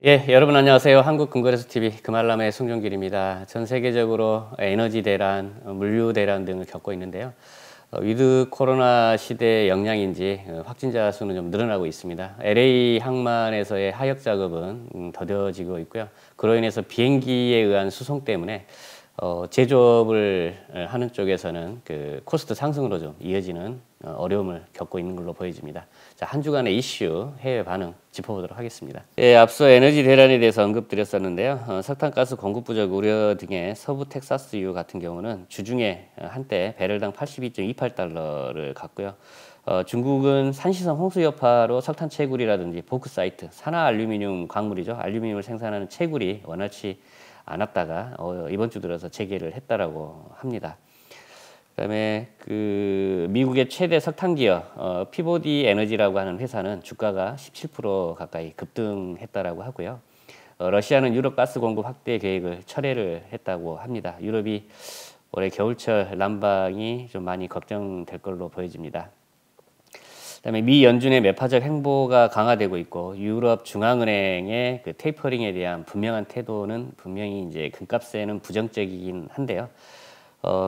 예, 여러분 안녕하세요. 한국금거래소TV 금알람의 송종길입니다. 전 세계적으로 에너지 대란, 물류 대란 등을 겪고 있는데요. 위드 코로나 시대의 영향인지 확진자 수는 좀 늘어나고 있습니다. LA 항만에서의 하역 작업은 더뎌지고 있고요. 그로 인해서 비행기에 의한 수송 때문에 제조업을 하는 쪽에서는 그 코스트 상승으로 좀 이어지는 어려움을 겪고 있는 걸로 보여집니다. 자, 한 주간의 이슈, 해외 반응 짚어보도록 하겠습니다. 예, 앞서 에너지 대란에 대해서 언급드렸었는데요. 석탄가스 공급 부족 우려 등의 서부 텍사스유 같은 경우는 주중에 한때 배럴당 82.28달러를 갔고요. 중국은 산시성 홍수 여파로 석탄 채굴이라든지 보크사이트, 산화 알루미늄 광물이죠. 알루미늄을 생산하는 채굴이 원활치 않았다가 이번 주 들어서 재개를 했다라고 합니다. 그다음에 그 미국의 최대 석탄 기업 피보디 에너지라고 하는 회사는 주가가 17% 가까이 급등했다라고 하고요. 러시아는 유럽 가스 공급 확대 계획을 철회를 했다고 합니다. 유럽이 올해 겨울철 난방이 좀 많이 걱정될 걸로 보여집니다. 그다음에 미 연준의 매파적 행보가 강화되고 있고 유럽 중앙은행의 그 테이퍼링에 대한 분명한 태도는 분명히 이제 금값에는 부정적이긴 한데요.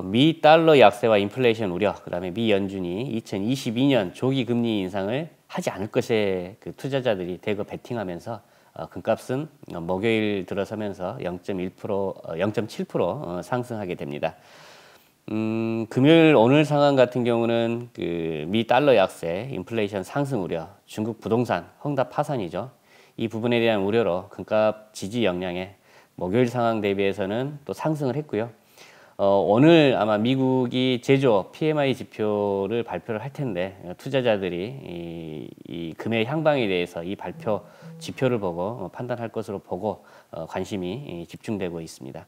미 달러 약세와 인플레이션 우려, 그다음에 미 연준이 2022년 조기 금리 인상을 하지 않을 것에 그 투자자들이 대거 베팅하면서 금값은 목요일 들어서면서 0.7% 상승하게 됩니다. 금요일 오늘 상황 같은 경우는 그 미 달러 약세, 인플레이션 상승 우려, 중국 부동산 헝다 파산이죠. 이 부분에 대한 우려로 금값 지지 영향에 목요일 상황 대비해서는 또 상승을 했고요. 오늘 아마 미국이 제조업 PMI 지표를 발표를 할 텐데 투자자들이 이 금의 향방에 대해서 이 발표 지표를 보고 판단할 것으로 보고 관심이 집중되고 있습니다.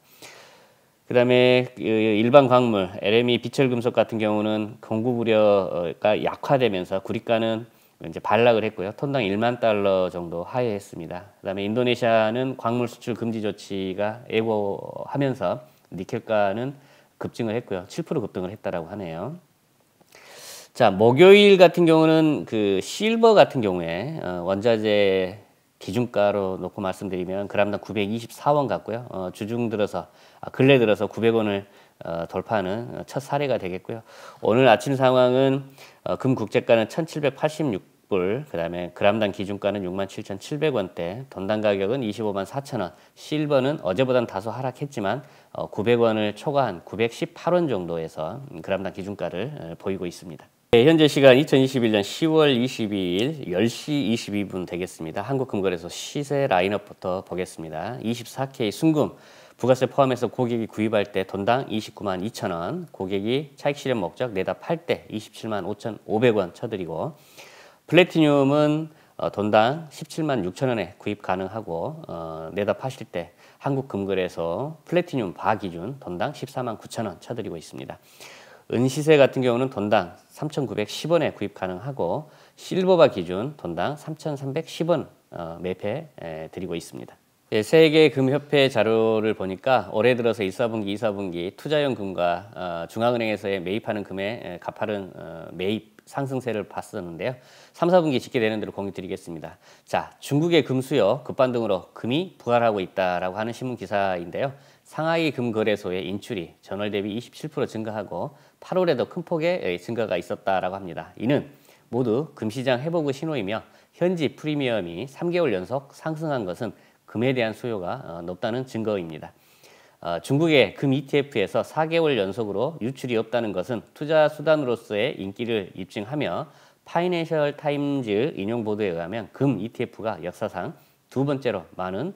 그다음에 일반 광물, LME 비철금속 같은 경우는 공급 우려가 약화되면서 구리가는 이제 반락을 했고요. 톤당 1만 달러 정도 하회했습니다. 그다음에 인도네시아는 광물 수출 금지 조치가 예고하면서 니켈가는 급증을 했고요. 7% 급등을 했다라고 하네요. 자, 목요일 같은 경우는 그 실버 같은 경우에 원자재 기준가로 놓고 말씀드리면 그람당 924원 같고요. 주중 들어서 근래 들어서 900원을 돌파하는 첫 사례가 되겠고요. 오늘 아침 상황은 금 국제가는 1786불, 그다음에 그람당 기준가는 67,700원대, 돈당 가격은 254,000원, 실버는 어제보다는 다소 하락했지만 900원을 초과한 918원 정도에서 그람당 기준가를 보이고 있습니다. 네, 현재 시간 2021년 10월 22일 10시 22분 되겠습니다. 한국금거래소 시세 라인업부터 보겠습니다. 24K 순금 부가세 포함해서 고객이 구입할 때 돈당 29만 2천원, 고객이 차익 실현 목적 내다 팔 때 27만 5,500원 쳐드리고, 플래티늄은 돈당 17만 6천원에 구입 가능하고 내다 파실 때 한국금거래소 플래티늄 바 기준 돈당 14만 9천원 쳐드리고 있습니다. 은시세 같은 경우는 돈당 3,910원에 구입 가능하고 실버바 기준 돈당 3,310원 매입해 드리고 있습니다. 예, 세계금협회 자료를 보니까 올해 들어서 1, 4분기, 2, 4분기 투자용 금과 중앙은행에서의 매입하는 금의 가파른 매입 상승세를 봤었는데요. 3, 4분기 집계되는 대로 공유 드리겠습니다. 자, 중국의 금 수요 급반등으로 금이 부활하고 있다라고 하는 신문 기사인데요. 상하이 금거래소의 인출이 전월 대비 27% 증가하고 8월에도 큰 폭의 증가가 있었다라고 합니다. 이는 모두 금시장 회복의 신호이며 현지 프리미엄이 3개월 연속 상승한 것은 금에 대한 수요가 높다는 증거입니다. 중국의 금 ETF에서 4개월 연속으로 유출이 없다는 것은 투자 수단으로서의 인기를 입증하며 파이낸셜 타임즈 인용 보도에 의하면 금 ETF가 역사상 두 번째로 많은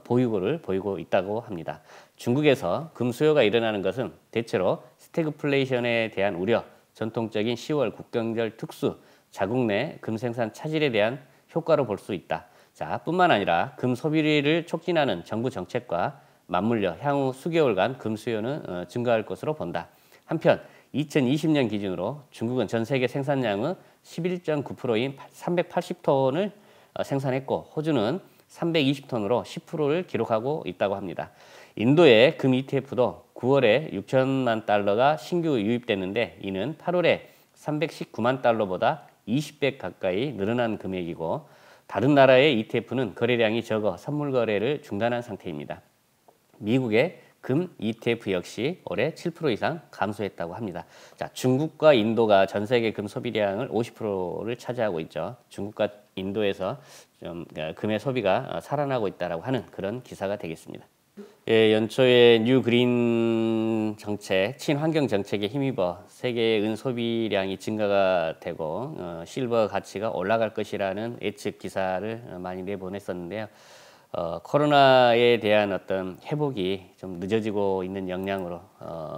보유고를 보이고 있다고 합니다. 중국에서 금 수요가 일어나는 것은 대체로 스태그플레이션에 대한 우려, 전통적인 10월 국경절 특수, 자국 내 금 생산 차질에 대한 효과로 볼 수 있다. 자, 뿐만 아니라 금 소비를 촉진하는 정부 정책과 맞물려 향후 수개월간 금 수요는 증가할 것으로 본다. 한편 2020년 기준으로 중국은 전 세계 생산량의 11.9%인 380톤을 생산했고 호주는 320톤으로 10%를 기록하고 있다고 합니다. 인도의 금 ETF도 9월에 6천만 달러가 신규 유입됐는데 이는 8월에 319만 달러보다 20배 가까이 늘어난 금액이고 다른 나라의 ETF는 거래량이 적어 선물 거래를 중단한 상태입니다. 미국의 금 ETF 역시 올해 7% 이상 감소했다고 합니다. 자, 중국과 인도가 전 세계 금 소비량을 50%를 차지하고 있죠. 중국과 인도에서 좀 금의 소비가 살아나고 있다라고 하는 그런 기사가 되겠습니다. 예, 연초에 뉴 그린 정책, 친환경 정책에 힘입어 세계의 은 소비량이 증가가 되고 실버 가치가 올라갈 것이라는 예측 기사를 많이 내보냈었는데요. 코로나에 대한 어떤 회복이 좀 늦어지고 있는 영향으로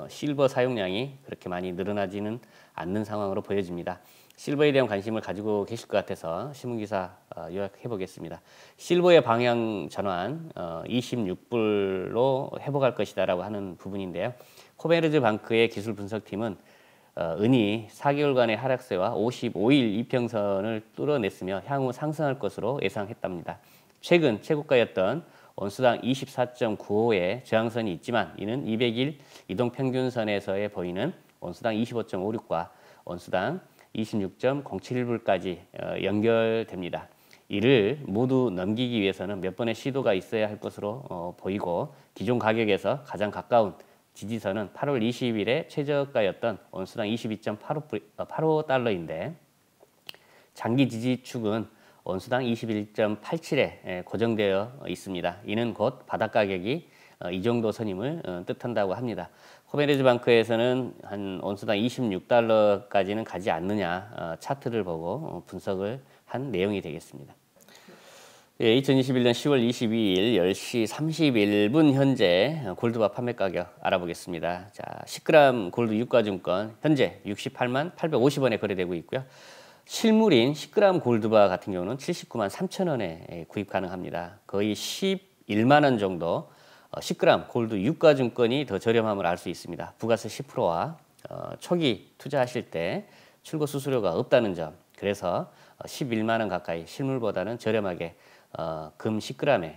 실버 사용량이 그렇게 많이 늘어나지는 않는 상황으로 보여집니다. 실버에 대한 관심을 가지고 계실 것 같아서 신문기사 요약해 보겠습니다. 실버의 방향 전환 26불로 회복할 것이다라고 하는 부분인데요. 코베르즈 방크의 기술 분석팀은 은이 4개월간의 하락세와 55일 이평선을 뚫어냈으며 향후 상승할 것으로 예상했답니다. 최근 최고가였던 온수당 24.95의 저항선이 있지만 이는 200일 이동평균선에서의 보이는 온수당 25.56과 온수당 26.071불까지 연결됩니다. 이를 모두 넘기기 위해서는 몇 번의 시도가 있어야 할 것으로 보이고 기존 가격에서 가장 가까운 지지선은 8월 20일에 최저가였던 온수당 22.85달러인데 장기 지지축은 온수당 21.87에 고정되어 있습니다. 이는 곧 바닥 가격이 이 정도 선임을 뜻한다고 합니다. 코베르즈 방크에서는 한 온수당 26달러까지는 가지 않느냐 차트를 보고 분석을 한 내용이 되겠습니다. 예, 2021년 10월 22일 10시 31분 현재 골드바 판매 가격 알아보겠습니다. 자, 10g 골드 유가증권 현재 68만 850원에 거래되고 있고요. 실물인 10g 골드바 같은 경우는 79만 3천 원에 구입 가능합니다. 거의 11만 원 정도 10g 골드 유가증권이 더 저렴함을 알 수 있습니다. 부가세 10%와 초기 투자하실 때 출고 수수료가 없다는 점, 그래서 11만 원 가까이 실물보다는 저렴하게 금 10g에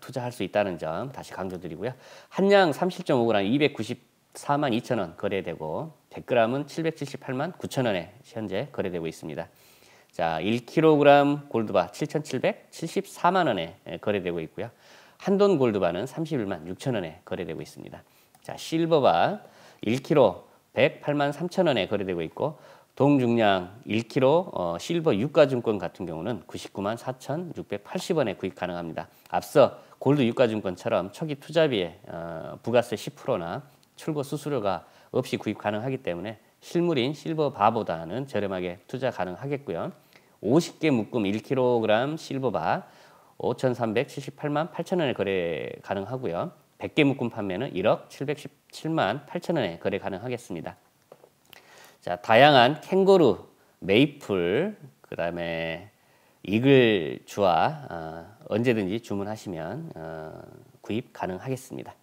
투자할 수 있다는 점 다시 강조드리고요. 한양 37.5g 294만 2천 원 거래되고 100g은 778만 9천 원에 현재 거래되고 있습니다. 자, 1kg 골드바 7,774만 원에 거래되고 있고요. 한돈 골드바는 31만 6천 원에 거래되고 있습니다. 자, 실버바 1kg 108만 3천 원에 거래되고 있고 동중량 1kg 실버 유가증권 같은 경우는 99만 4,680원에 구입 가능합니다. 앞서 골드 유가증권처럼 초기 투자비에 부가세 10%나 출고 수수료가 없이 구입 가능하기 때문에 실물인 실버바보다는 저렴하게 투자 가능하겠고요. 50개 묶음 1kg 실버바 5,378만 8천 원에 거래 가능하고요. 100개 묶음 판매는 1억 717만 8천 원에 거래 가능하겠습니다. 자, 다양한 캥거루, 메이플, 그 다음에 이글 주화 언제든지 주문하시면 구입 가능하겠습니다.